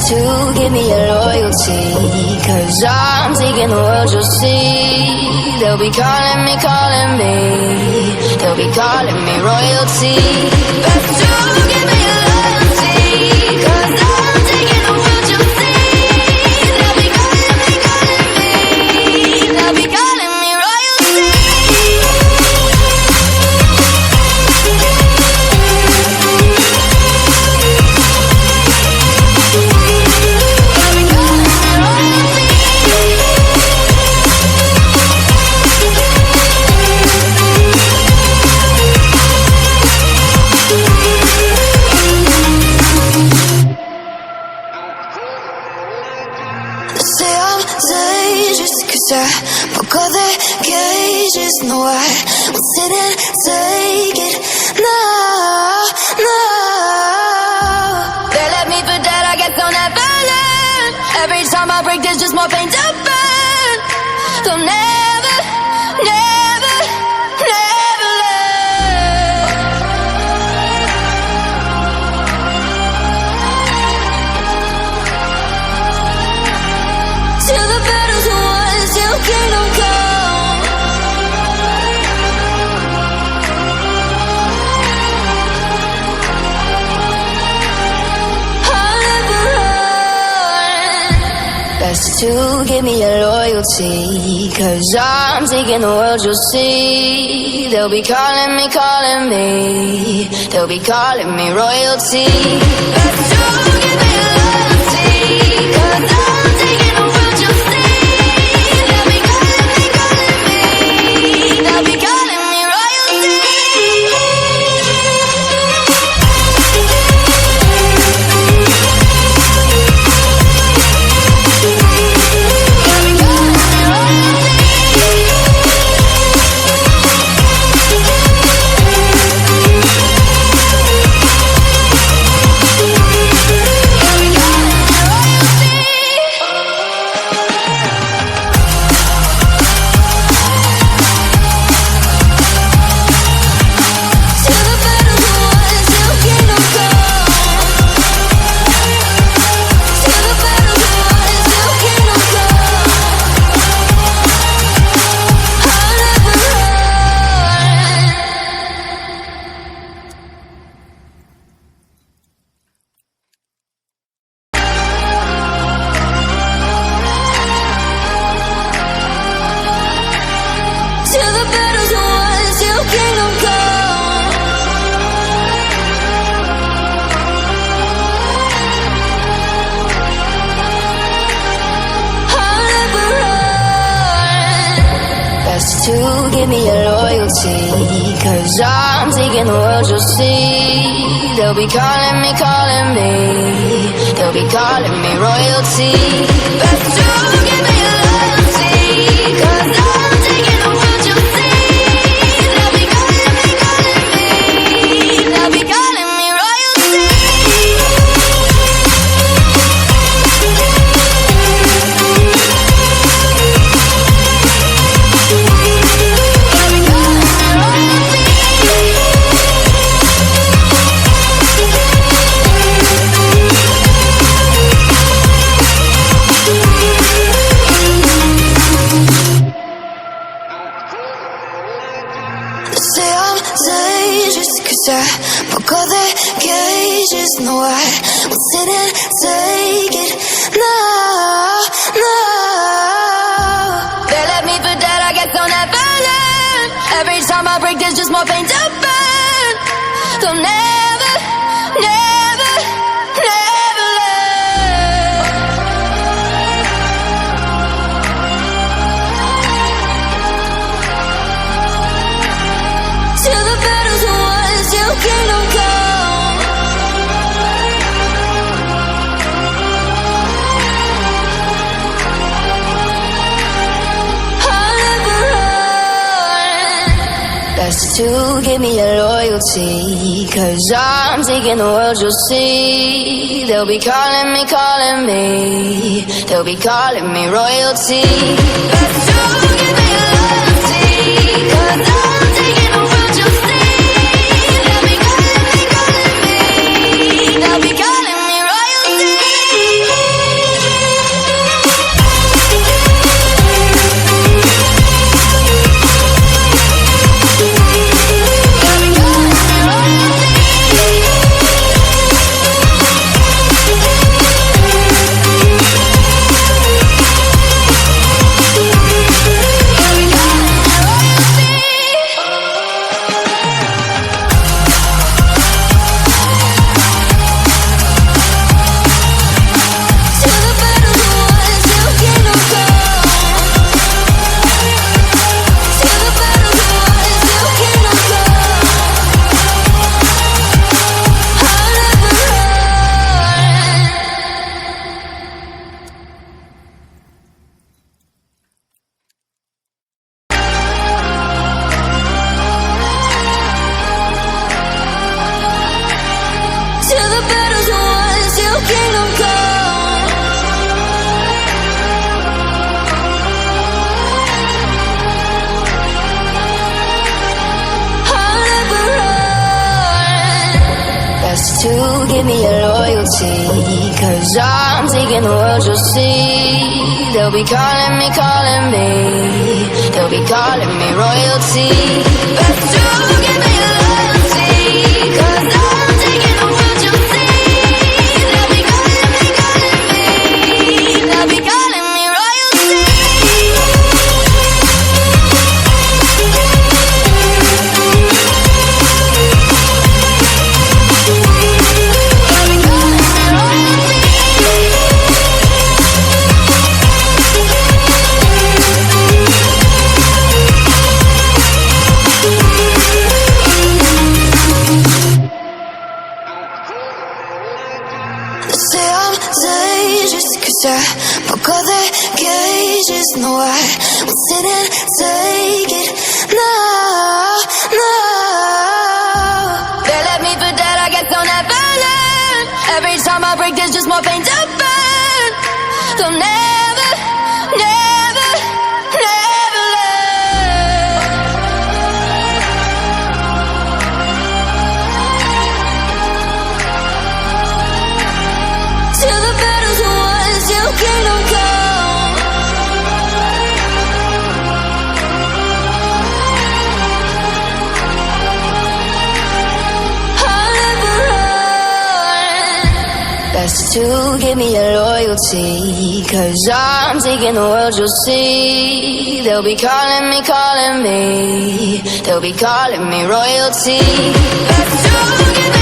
to give me your loyalty, 'cause I'm taking the world, you'll see. They'll be calling me, they'll be calling me royalty. Best to give me your loyalty, 'cause I'm taking the world, you'll see. They'll be calling me, they'll be calling me royalty. Say I'm dangerous 'cause I broke all the cages. No, I won't sit and take it. No, no. They left me for dead, I guess I'll never learn. Every time I break, there's just more pain to burn. They'll never, never, never learn. Till the battle's won, till kingdom come. I'll never run. Best to give me your loyalty, 'cause I'm taking the world, you'll see. They'll be calling me, they'll be calling me royalty. Best to give me your loyalty, 'cause I'm taking the world, you'll see. They'll be calling me, they'll be calling me royalty. Till the battle's won, till kingdom come. I'll never run. Best to give me your loyalty, 'cause I'm taking the world, you'll see. They'll be calling me, they'll be calling me royalty. Best to give me your loyalty, 'cause I'm taking the world, you'll see. They'll be calling me, they'll be calling me royalty. Say I'm dangerous 'cause I broke all the cages. No, I won't sit and take it. No, no. They left me for dead, I guess I'll never learn. Every time I break, there's just more pain to burn. They'll never, never, never learn. Till the battle's won, till kingdom come. I'll never run. Best to give me your loyalty, 'cause I'm taking the world, you'll see. They'll be calling me, they'll be calling me royalty. Best to give me your loyalty, 'cause I'm taking the world, you'll see. They'll be calling me, they'll be calling me royalty. Best to give me your loyalty, 'cause I'm taking the world, you'll see. They'll be calling me, they'll be calling me royalty. Best to give me your loyalty, 'cause I'm taking the world, you'll see. They'll be calling me, they'll be calling me royalty. Say I'm dangerous 'cause I broke all the cages. No, I will sit and take it. No, no. They left me for dead, I guess I'll never learn. Every time I break, there's just more pain to burn. They'll never, never, never learn. Till the battle's won, till kingdom come. I'll never run. Best to give me your loyalty, 'cause I'm taking the world, you'll see. They'll be calling me, they'll be calling me royalty. Best to give me